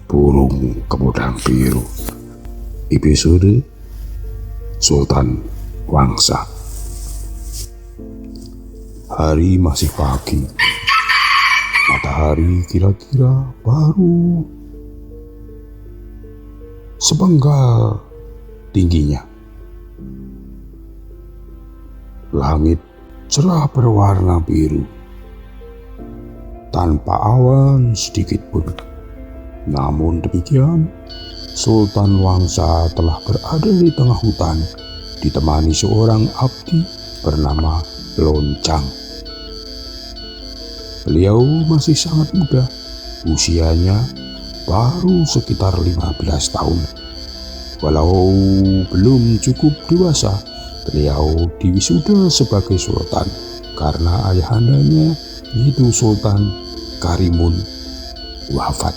Burung Kepodang Biru, episode Sultan Wangsa. Hari masih pagi, matahari kira-kira baru sepenggal tingginya. Langit cerah berwarna biru, tanpa awan sedikit pun. Namun demikian, Sultan Wangsa telah berada di tengah hutan, ditemani seorang abdi bernama Loncang. Beliau masih sangat muda, usianya baru sekitar 15 tahun. Walau belum cukup dewasa, beliau diwisuda sebagai sultan karena ayahandanya, yaitu Sultan Karimun, wafat.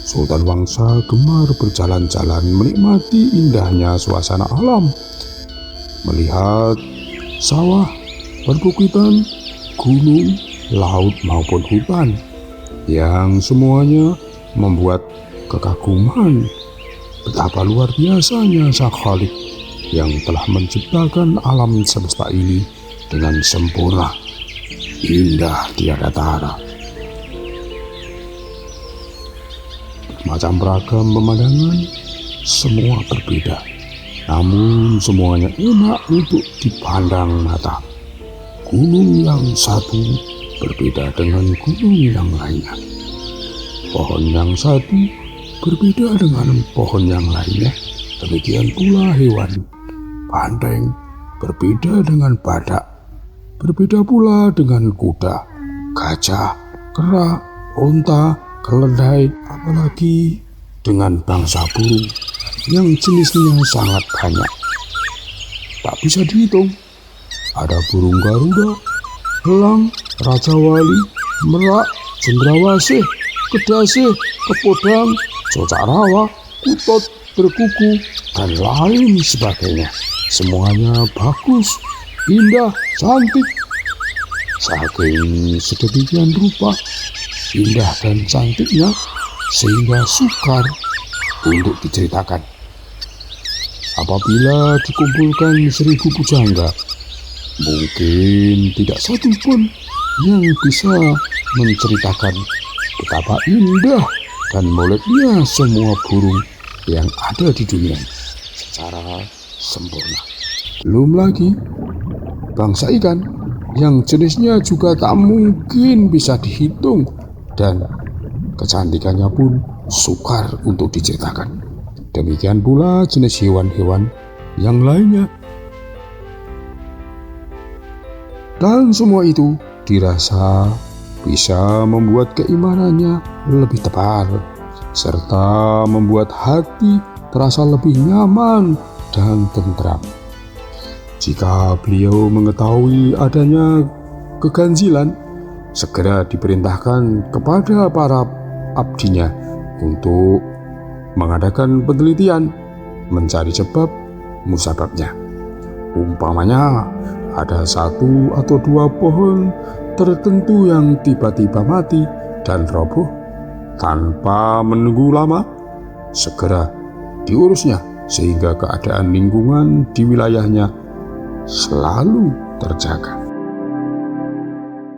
Sultan Wangsa gemar berjalan-jalan menikmati indahnya suasana alam, melihat sawah, perbukitan, gunung, laut maupun hutan, yang semuanya membuat kekaguman betapa luar biasanya Sang Khalik yang telah menciptakan alam semesta ini dengan sempurna, indah tiada tara. Macam beragam pemandangan, semua berbeda, namun semuanya enak untuk dipandang mata. Gunung yang satu berbeda dengan gunung yang lainnya. Pohon yang satu berbeda dengan pohon yang lainnya. Demikian pula hewan. Banteng berbeda dengan badak, berbeda pula dengan kuda, gajah, kera, onta, keledai, apalagi dengan bangsa burung yang jenisnya sangat banyak, tak bisa dihitung. Ada burung Garuda, elang, Raja Wali, merak, cendrawasih, kedasih, kepodang, cocak rawa, kutot, berkuku, dan lain sebagainya. Semuanya bagus, indah, cantik. Saking sedemikian rupa, indah dan cantiknya, sehingga sukar untuk diceritakan. Apabila dikumpulkan 1000 pujangga, mungkin tidak satu pun yang bisa menceritakan betapa indah dan moleknya semua burung yang ada di dunia secara sempurna. Belum lagi bangsa ikan yang jenisnya juga tak mungkin bisa dihitung, dan kecantikannya pun sukar untuk diceritakan. Demikian pula jenis hewan-hewan yang lainnya. Dan semua itu dirasa bisa membuat keimanannya lebih tebal, serta membuat hati terasa lebih nyaman dan tentram. Jika beliau mengetahui adanya keganjilan, segera diperintahkan kepada para abdinya untuk mengadakan penelitian, mencari sebab musababnya. Umpamanya ada 1 atau 2 pohon tertentu yang tiba-tiba mati dan roboh, tanpa menunggu lama segera diurusnya sehingga keadaan lingkungan di wilayahnya selalu terjaga.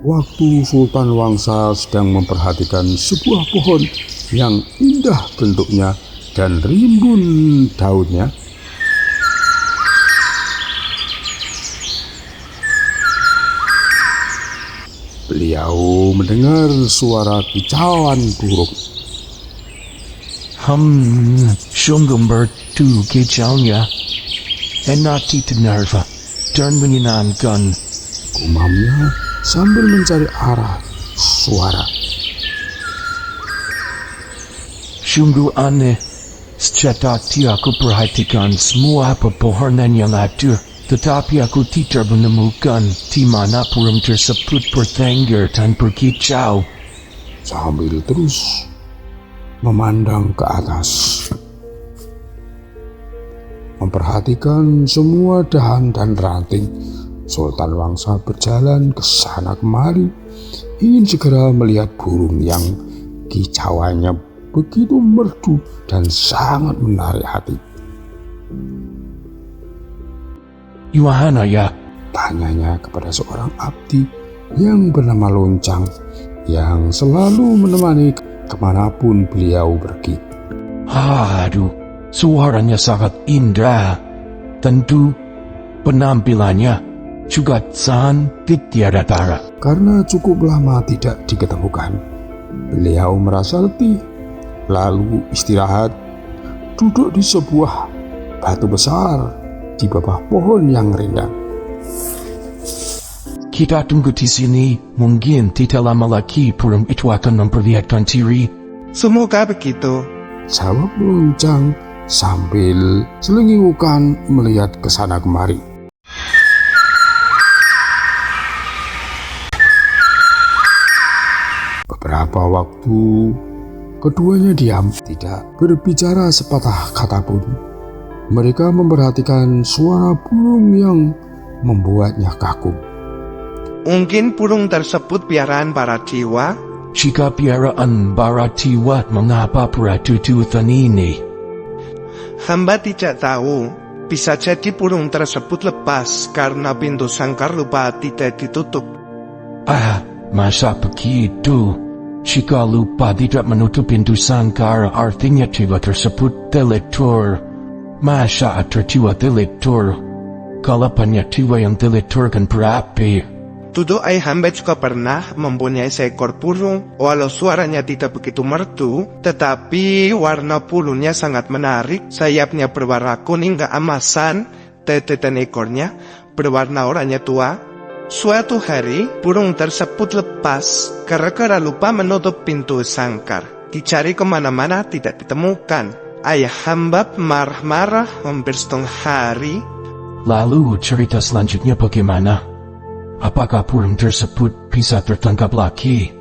Waktu Sultan Wangsa sedang memperhatikan sebuah pohon yang indah bentuknya dan rimbun daunnya, beliau mendengar suara kicauan burung. Sungguh bertu kicaunya, enak nerva, dan menyenangkan, gumamnya sambil mencari arah suara. Sungguh aneh, sejak tadi aku perhatikan semua pepohonan yang ada, tetapi aku tidak menemukan di mana burung tersebut bertengger dan berkicau. Sambil terus memandang ke atas, memperhatikan semua dahan dan ranting, Sultan Wangsa berjalan ke sana kemari, ingin segera melihat burung yang Kicauannya begitu merdu dan sangat menarik hati. Yuhana ya? Tanyanya kepada seorang abdi yang bernama Loncang, yang selalu menemani kemanapun beliau pergi. Aduh, suaranya sangat indah. Tentu penampilannya juga cantik tiada tara. Karena cukup lama tidak diketemukan, beliau merasa letih, lalu istirahat, duduk di sebuah batu besar di bawah pohon yang rindang. Kita tunggu di sini, mungkin tidak lama lagi burung itu akan memperlihatkan diri. Semoga begitu. Jawab Loncang sambil selingukan melihat ke sana kemari. Beberapa waktu keduanya diam, tidak berbicara sepatah kata pun. Mereka memperhatikan suara burung yang membuatnya kagum. Mungkin burung tersebut piaraan para jiwa. Jika piaraan Baratiwa, mengapa peraturan ini? Hamba tidak tahu. Bisa jadi burung tersebut lepas karena pintu sangkar lupa tidak ditutup. Ah, masa begitu? Jika lupa tidak menutup pintu sangkar, artinya jiwa tersebut deliktur. Masa ada jiwa deliktur? Kalau banyak jiwa yang deliktur kan berapi. Tuduh hamba juga pernah mempunyai seekor burung. Walau suaranya tidak begitu merdu, tetapi warna bulunya sangat menarik. Sayapnya berwarna kuning keemasan, tetetan ekornya berwarna oranye tua. Suatu hari, burung tersebut lepas gara-gara lupa menutup pintu sangkar. Dicari kemana-mana tidak ditemukan. Ayah hamba marah-marah hampir setengah hari. Lalu cerita selanjutnya bagaimana? Apakah burung tersebut bisa tertangkap lagi?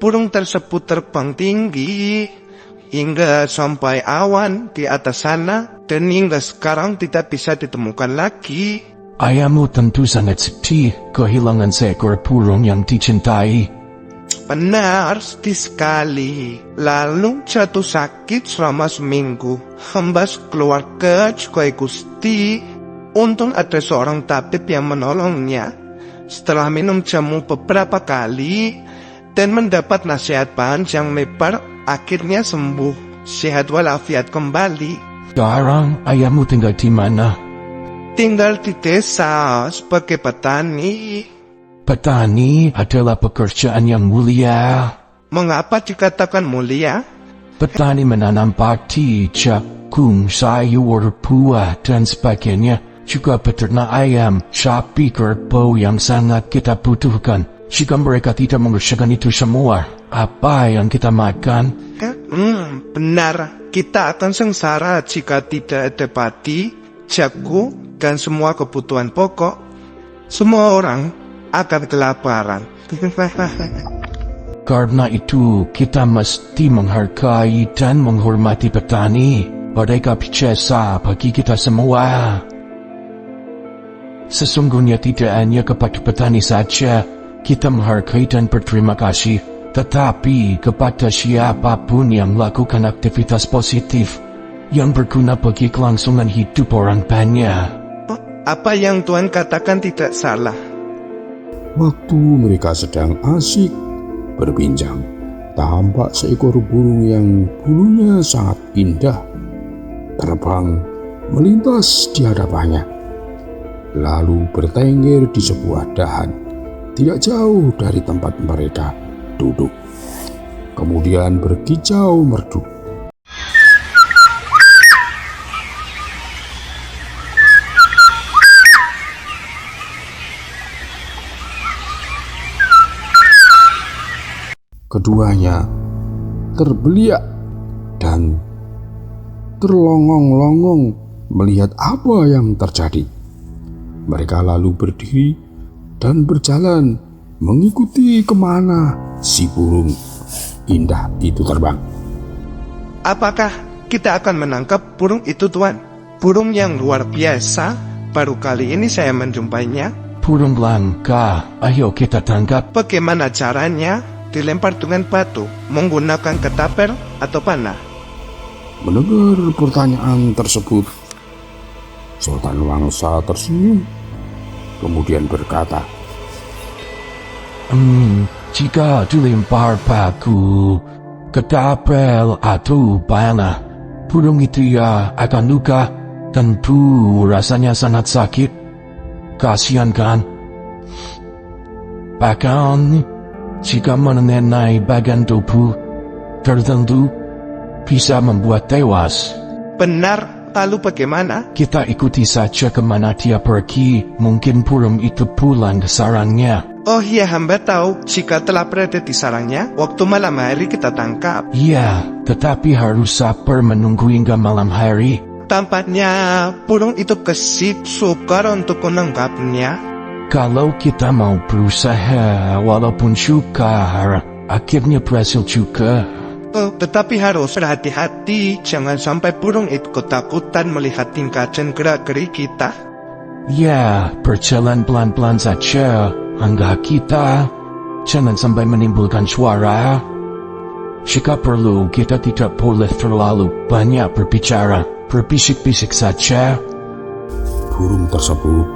Burung tersebut terbang tinggi hingga sampai awan di atas sana, dan hingga sekarang tidak bisa ditemukan lagi. Ayahmu tentu sangat sedih kehilangan seekor burung yang dicintai. Benar, sedih sekali. Lalu jatuh sakit selama seminggu. Hamba keluarga juga Gusti. Untung ada seorang tabib yang menolongnya. Setelah minum jamu beberapa kali dan mendapat nasihat panjang lebar, akhirnya sembuh, sehat walafiat kembali. Sekarang ayahmu tinggal di mana? Tinggal di desa sebagai petani. Petani adalah pekerjaan yang mulia. Mengapa dikatakan mulia? Petani menanam padi, jagung, sayur, buah, dan sebagainya. Juga beternak ayam, sapi, kerbau yang sangat kita butuhkan. Jika mereka tidak mengerjakan itu semua, apa yang kita makan? Benar, kita akan sengsara jika tidak ada padi, jagung, dan semua kebutuhan pokok. Semua orang akan kelaparan. Karena itu, kita mesti menghargai dan menghormati petani. Mereka berjasa bagi kita semua. Sesungguhnya tidak hanya kepada petani saja kita menghargai dan berterima kasih, tetapi kepada siapapun yang melakukan aktivitas positif yang berguna bagi kelangsungan hidup orang banyak. Apa yang Tuhan katakan tidak salah. Waktu mereka sedang asik berbincang, tampak seekor burung yang bulunya sangat indah terbang melintas di hadapannya, lalu bertengger di sebuah dahan tidak jauh dari tempat mereka duduk. Kemudian berkicau merdu. Keduanya terbeliak dan terlongong-longong melihat apa yang terjadi. Mereka lalu berdiri dan berjalan mengikuti kemana si burung indah itu terbang. Apakah kita akan menangkap burung itu, Tuan? Burung yang luar biasa, baru kali ini saya menjumpainya. Burung langka, ayo kita tangkap. Bagaimana caranya? dilempar dengan batu menggunakan ketapel atau panah? Mendengar pertanyaan tersebut, Sultan Wangsa tersenyum, kemudian berkata, Jika dilempar batu, ketapel atau panah, burung itu ya akan luka. Tentu rasanya sangat sakit. Kasihan kan? Bahkan jika mengenai bagian tubuh tertentu bisa membuat tewas. Benar, lalu bagaimana? Kita ikuti saja kemana dia pergi. Mungkin burung itu pulang ke sarangnya. Oh iya, hamba tahu jika telah berada di sarangnya, waktu malam hari kita tangkap. Iya, tetapi harus sabar menunggu hingga malam hari. Tampaknya burung itu gesit sukar untuk menangkapnya. Kalau kita mau berusaha walaupun sukar, akhirnya berhasil juga. Tetapi harus berhati-hati, jangan sampai burung itu ketakutan melihat tingkatan gerak-gerik kita. Ya, berjalan pelan-pelan saja, hingga kita jangan sampai menimbulkan suara. Jika perlu, kita tidak boleh terlalu banyak berbicara, berbisik-bisik saja. burung tersebut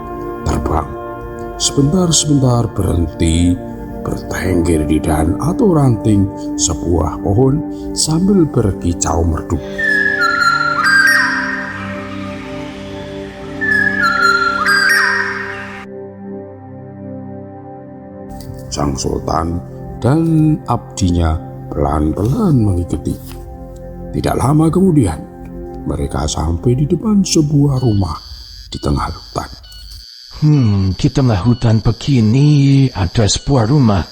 terbang. Sebentar-sebentar berhenti, bertengger di dahan atau ranting sebuah pohon sambil berkicau merdu. Sang Sultan dan abdinya pelan-pelan mengikuti. Tidak lama kemudian, mereka sampai di depan sebuah rumah di tengah hutan. Di tengah hutan begini ada sebuah rumah.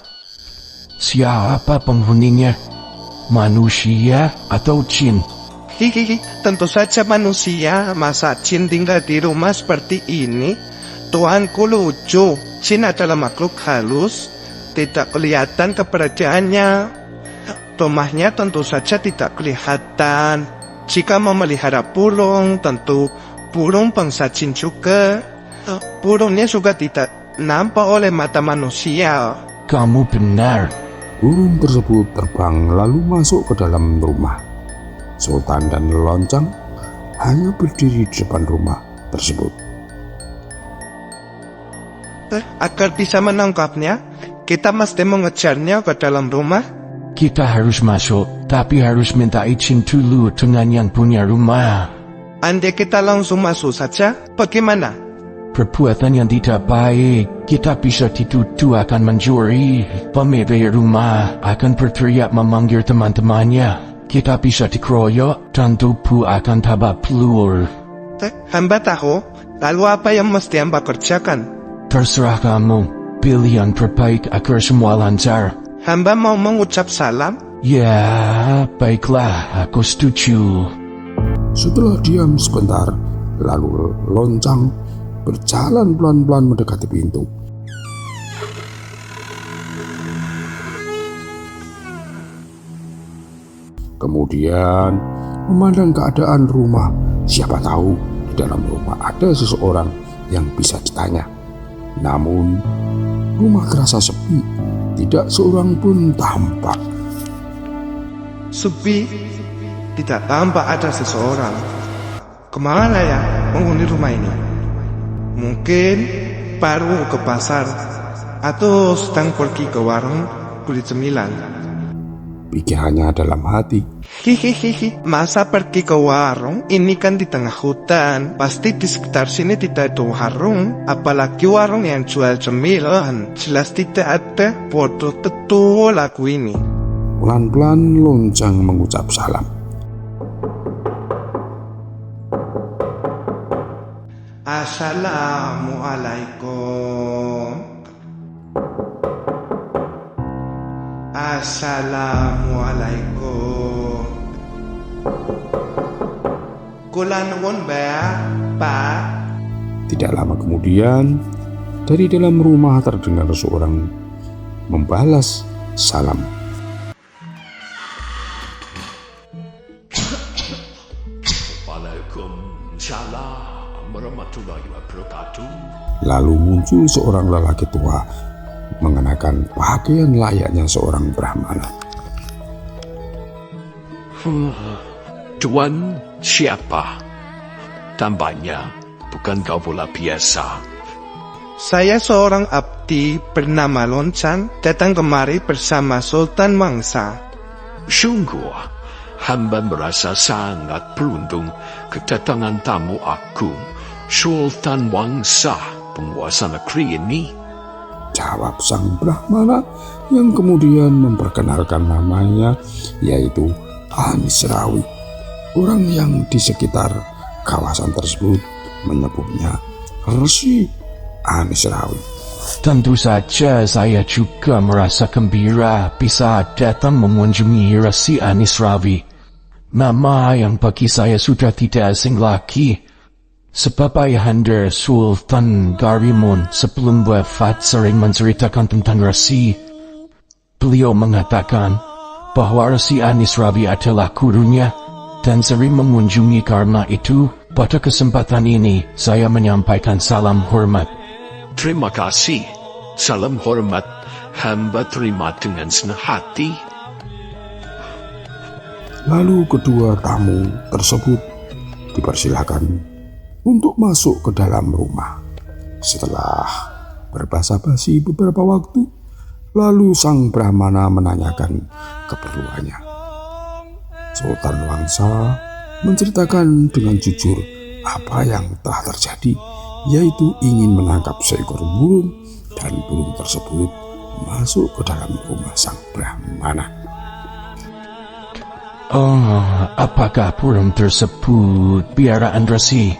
Siapa penghuninya? Manusia atau jin? Hihihi, tentu saja manusia. Masa jin tinggal di rumah seperti ini? Tuanku lucu. Jin adalah makhluk halus. Tidak kelihatan keberadaannya. Rumahnya tentu saja tidak kelihatan. Jika memelihara burung, tentu burung bangsa jin juga. Burungnya juga tidak nampak oleh mata manusia. Kamu benar. Burung tersebut terbang lalu masuk ke dalam rumah. Sultan dan Loncang hanya berdiri di depan rumah tersebut. Agar bisa menangkapnya, kita mesti mengejarnya ke dalam rumah. Kita harus masuk, tapi harus minta izin dulu dengan yang punya rumah. Andai kita langsung masuk saja, bagaimana? Perbuatan yang tidak baik, kita bisa dituduh akan mencuri. Pemilik rumah akan berteriak memanggil teman-temannya. Kita bisa dikeroyok dan tubuh akan tabak pelur. Hamba tahu, lalu apa yang mesti hamba kerjakan? Terserah kamu, pilih yang terbaik agar semua lancar. Hamba mau mengucap salam. Ya, baiklah, aku setuju. Setelah diam sebentar, lalu Loncang berjalan pelan-pelan mendekati pintu. Kemudian memandang keadaan rumah. Siapa tahu di dalam rumah ada seseorang yang bisa ditanya. Namun rumah terasa sepi, tidak seorang pun tampak. Sepi, tidak tampak ada seseorang. Kemana ya penghuni rumah ini? Mungkin baru ke pasar atau sedang pergi ke warung kulit cemilan. Pikirannya dalam hati. Hihihihi, masa pergi ke warung? Ini kan di tengah hutan. Pasti di sekitar sini tidak ada warung. Apalagi warung yang jual cemilan. Jelas tidak ada. Bodoh betul lagu ini. Pelan-pelan Loncang mengucap salam. Assalamualaikum. Assalamualaikum. Kula nuwun Pak. Tidak lama kemudian, dari dalam rumah terdengar seorang membalas salam. Waalaikumsalam warahmatullahi wabarakatuh. Lalu muncul seorang lelaki tua mengenakan pakaian layaknya seorang Brahmana. Tuan siapa? Tambahnya, bukan kau pula biasa. Saya seorang abdi bernama Lonchan, datang kemari bersama Sultan Wangsa. Sungguh, hamba merasa sangat beruntung kedatangan tamu agung, Sultan Wangsa, penguasa negeri ini. Jawab sang Brahmana yang kemudian memperkenalkan namanya, yaitu Anisrawi. Orang yang di sekitar kawasan tersebut menyebutnya Resi Anisrawi. Tentu saja saya juga merasa gembira bisa datang mengunjungi Resi Anisrawi. Nama yang bagi saya sudah tidak asing lagi. Sebab ayahanda Sultan Garimun sebelum wafat sering menceritakan tentang Resi. Beliau mengatakan bahwa Resi Anisrawi adalah gurunya dan sering mengunjungi. Karena itu, pada kesempatan ini saya menyampaikan salam hormat. Terima kasih. Salam hormat hamba terima dengan senang hati. Lalu kedua tamu tersebut dipersilakan untuk masuk ke dalam rumah. Setelah berbasa-basi beberapa waktu, lalu sang Brahmana menanyakan keperluannya. Sultan Wangsa menceritakan dengan jujur apa yang telah terjadi, yaitu ingin menangkap seekor burung dan burung tersebut masuk ke dalam rumah sang Brahmana. Oh, apakah burung tersebut piaraan Resi?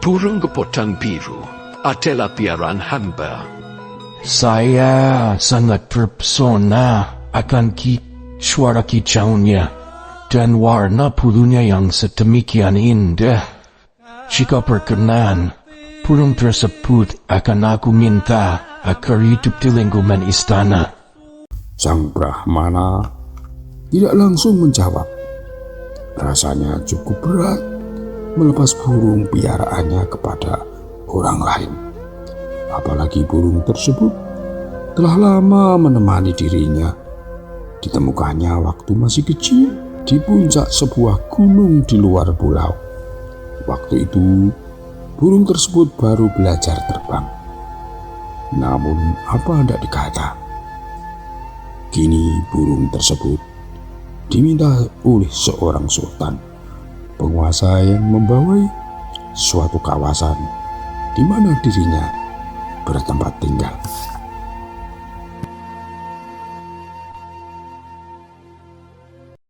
Burung kepotang biru adalah piaraan hamba. Saya sangat terpesona akan suara kicaunya dan warna bulunya yang sedemikian indah. Jika berkenan, burung tersebut akan aku minta agar hidup di lingkungan istana. Sang Brahmana tidak langsung menjawab. Rasanya cukup berat melepas burung piaraannya kepada orang lain. Apalagi burung tersebut telah lama menemani dirinya. Ditemukannya waktu masih kecil di puncak sebuah gunung di luar pulau. Waktu itu burung tersebut baru belajar terbang. Namun apa hendak dikata, kini burung tersebut diminta oleh seorang sultan, penguasa yang membawai suatu kawasan di mana dirinya bertempat tinggal.